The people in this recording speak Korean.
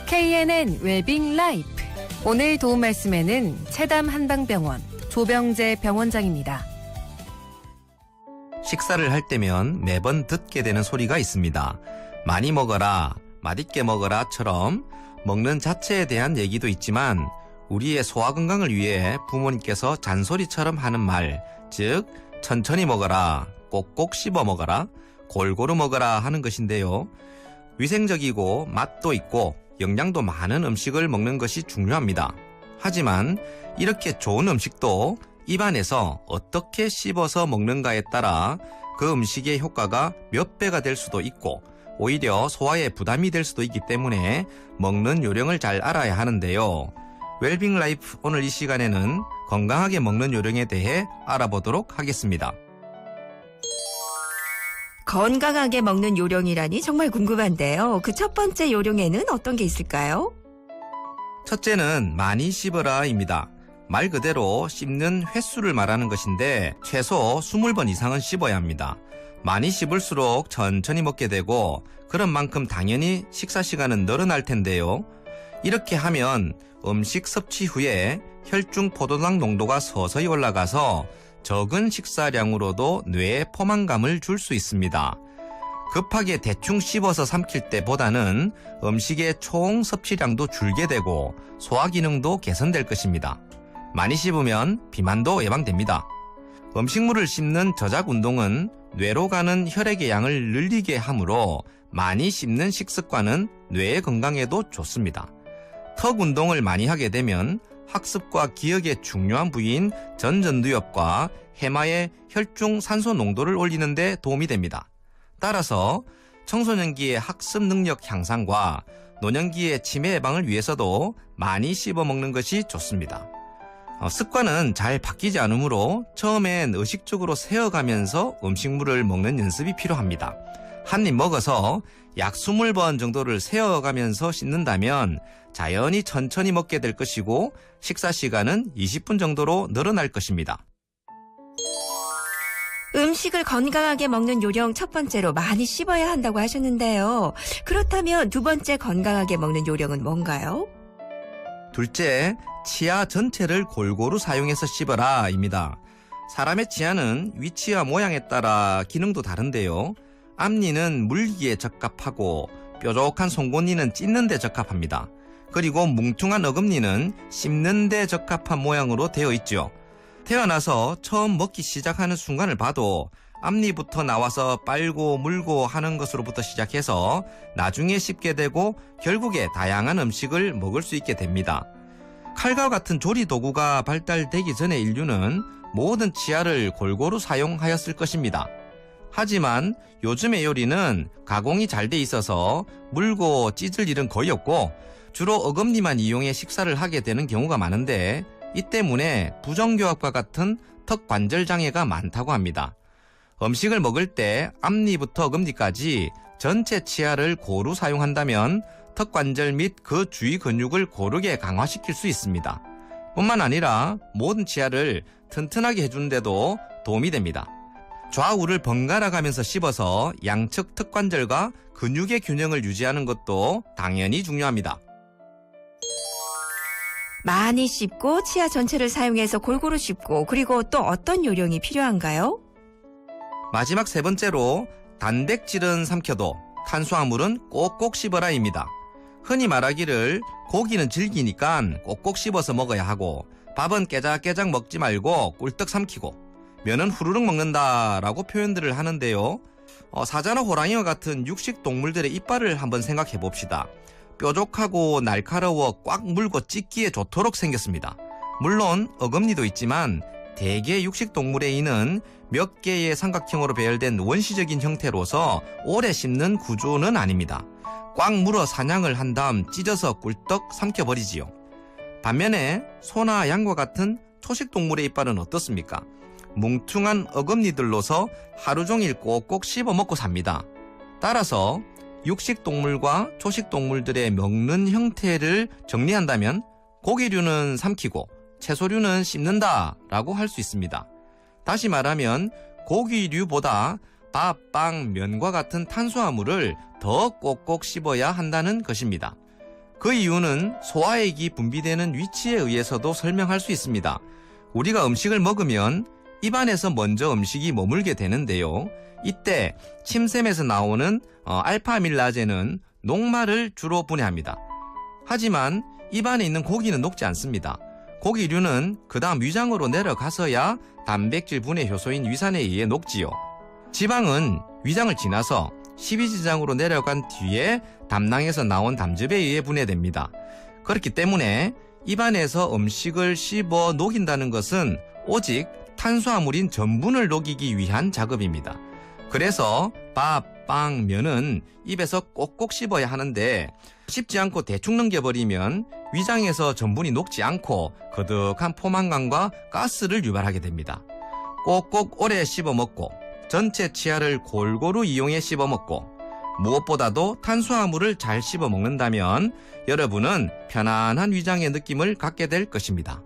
KNN 웰빙 라이프. 오늘 도움 말씀에는 채담 한방병원 조병재 병원장입니다. 식사를 할 때면 매번 듣게 되는 소리가 있습니다. 많이 먹어라, 맛있게 먹어라처럼 먹는 자체에 대한 얘기도 있지만 우리의 소화 건강을 위해 부모님께서 잔소리처럼 하는 말, 즉 천천히 먹어라, 꼭꼭 씹어 먹어라, 골고루 먹어라 하는 것인데요. 위생적이고 맛도 있고 영양도 많은 음식을 먹는 것이 중요합니다. 하지만 이렇게 좋은 음식도 입안에서 어떻게 씹어서 먹는가에 따라 그 음식의 효과가 몇 배가 될 수도 있고 오히려 소화에 부담이 될 수도 있기 때문에 먹는 요령을 잘 알아야 하는데요. 웰빙 라이프 오늘 이 시간에는 건강하게 먹는 요령에 대해 알아보도록 하겠습니다. 건강하게 먹는 요령이라니 정말 궁금한데요. 그 첫 번째 요령에는 어떤 게 있을까요? 첫째는 많이 씹어라입니다. 말 그대로 씹는 횟수를 말하는 것인데 최소 20번 이상은 씹어야 합니다. 많이 씹을수록 천천히 먹게 되고 그런 만큼 당연히 식사 시간은 늘어날 텐데요. 이렇게 하면 음식 섭취 후에 혈중 포도당 농도가 서서히 올라가서 적은 식사량으로도 뇌에 포만감을 줄 수 있습니다. 급하게 대충 씹어서 삼킬 때보다는 음식의 총 섭취량도 줄게 되고 소화 기능도 개선될 것입니다. 많이 씹으면 비만도 예방됩니다. 음식물을 씹는 저작 운동은 뇌로 가는 혈액의 양을 늘리게 하므로 많이 씹는 식습관은 뇌의 건강에도 좋습니다. 턱 운동을 많이 하게 되면 학습과 기억의 중요한 부위인 전전두엽과 해마의 혈중 산소 농도를 올리는 데 도움이 됩니다. 따라서 청소년기의 학습 능력 향상과 노년기의 치매 예방을 위해서도 많이 씹어 먹는 것이 좋습니다. 습관은 잘 바뀌지 않으므로 처음엔 의식적으로 세어가면서 음식물을 먹는 연습이 필요합니다. 한 입 먹어서 약 20번 정도를 세어가면서 씹는다면 자연히 천천히 먹게 될 것이고 식사 시간은 20분 정도로 늘어날 것입니다. 음식을 건강하게 먹는 요령 첫 번째로 많이 씹어야 한다고 하셨는데요. 그렇다면 두 번째 건강하게 먹는 요령은 뭔가요? 둘째, 치아 전체를 골고루 사용해서 씹어라입니다. 사람의 치아는 위치와 모양에 따라 기능도 다른데요. 앞니는 물기에 적합하고 뾰족한 송곳니는 찢는 데 적합합니다. 그리고 뭉퉁한 어금니는 씹는 데 적합한 모양으로 되어 있죠. 태어나서 처음 먹기 시작하는 순간을 봐도 앞니부터 나와서 빨고 물고 하는 것으로부터 시작해서 나중에 씹게 되고 결국에 다양한 음식을 먹을 수 있게 됩니다. 칼과 같은 조리 도구가 발달되기 전에 인류는 모든 치아를 골고루 사용하였을 것입니다. 하지만 요즘의 요리는 가공이 잘 돼 있어서 물고 찢을 일은 거의 없고 주로 어금니만 이용해 식사를 하게 되는 경우가 많은데 이 때문에 부정교합과 같은 턱 관절 장애가 많다고 합니다. 음식을 먹을 때 앞니부터 어금니까지 전체 치아를 고루 사용한다면 턱 관절 및 그 주위 근육을 고르게 강화시킬 수 있습니다. 뿐만 아니라 모든 치아를 튼튼하게 해주는 데도 도움이 됩니다. 좌우를 번갈아 가면서 씹어서 양측 턱 관절과 근육의 균형을 유지하는 것도 당연히 중요합니다. 많이 씹고 치아 전체를 사용해서 골고루 씹고 그리고 또 어떤 요령이 필요한가요? 마지막 세 번째로 단백질은 삼켜도 탄수화물은 꼭꼭 씹어라입니다. 흔히 말하기를 고기는 질기니까 꼭꼭 씹어서 먹어야 하고 밥은 깨작깨작 먹지 말고 꿀떡 삼키고 면은 후루룩 먹는다라고 표현들을 하는데요. 사자나 호랑이와 같은 육식 동물들의 이빨을 한번 생각해 봅시다. 뾰족하고 날카로워 꽉 물고 찢기에 좋도록 생겼습니다. 물론 어금니도 있지만 대개 육식동물의 이는 몇 개의 삼각형으로 배열된 원시적인 형태로서 오래 씹는 구조는 아닙니다. 꽉 물어 사냥을 한 다음 찢어서 꿀떡 삼켜버리지요. 반면에 소나 양과 같은 초식동물의 이빨은 어떻습니까? 뭉퉁한 어금니들로서 하루 종일 꼭꼭 씹어 먹고 삽니다. 따라서 육식동물과 초식동물들의 먹는 형태를 정리한다면 고기류는 삼키고 채소류는 씹는다라고 할 수 있습니다. 다시 말하면 고기류보다 밥, 빵, 면과 같은 탄수화물을 더 꼭꼭 씹어야 한다는 것입니다. 그 이유는 소화액이 분비되는 위치에 의해서도 설명할 수 있습니다. 우리가 음식을 먹으면 입안에서 먼저 음식이 머물게 되는데요. 이때 침샘에서 나오는 알파아밀라제는 녹말을 주로 분해합니다. 하지만 입안에 있는 고기는 녹지 않습니다. 고기류는 그 다음 위장으로 내려가서야 단백질 분해 효소인 위산에 의해 녹지요. 지방은 위장을 지나서 십이지장으로 내려간 뒤에 담낭에서 나온 담즙에 의해 분해됩니다. 그렇기 때문에 입안에서 음식을 씹어 녹인다는 것은 오직 탄수화물인 전분을 녹이기 위한 작업입니다. 그래서 밥, 빵, 면은 입에서 꼭꼭 씹어야 하는데 씹지 않고 대충 넘겨버리면 위장에서 전분이 녹지 않고 거득한 포만감과 가스를 유발하게 됩니다. 꼭꼭 오래 씹어 먹고 전체 치아를 골고루 이용해 씹어 먹고 무엇보다도 탄수화물을 잘 씹어 먹는다면 여러분은 편안한 위장의 느낌을 갖게 될 것입니다.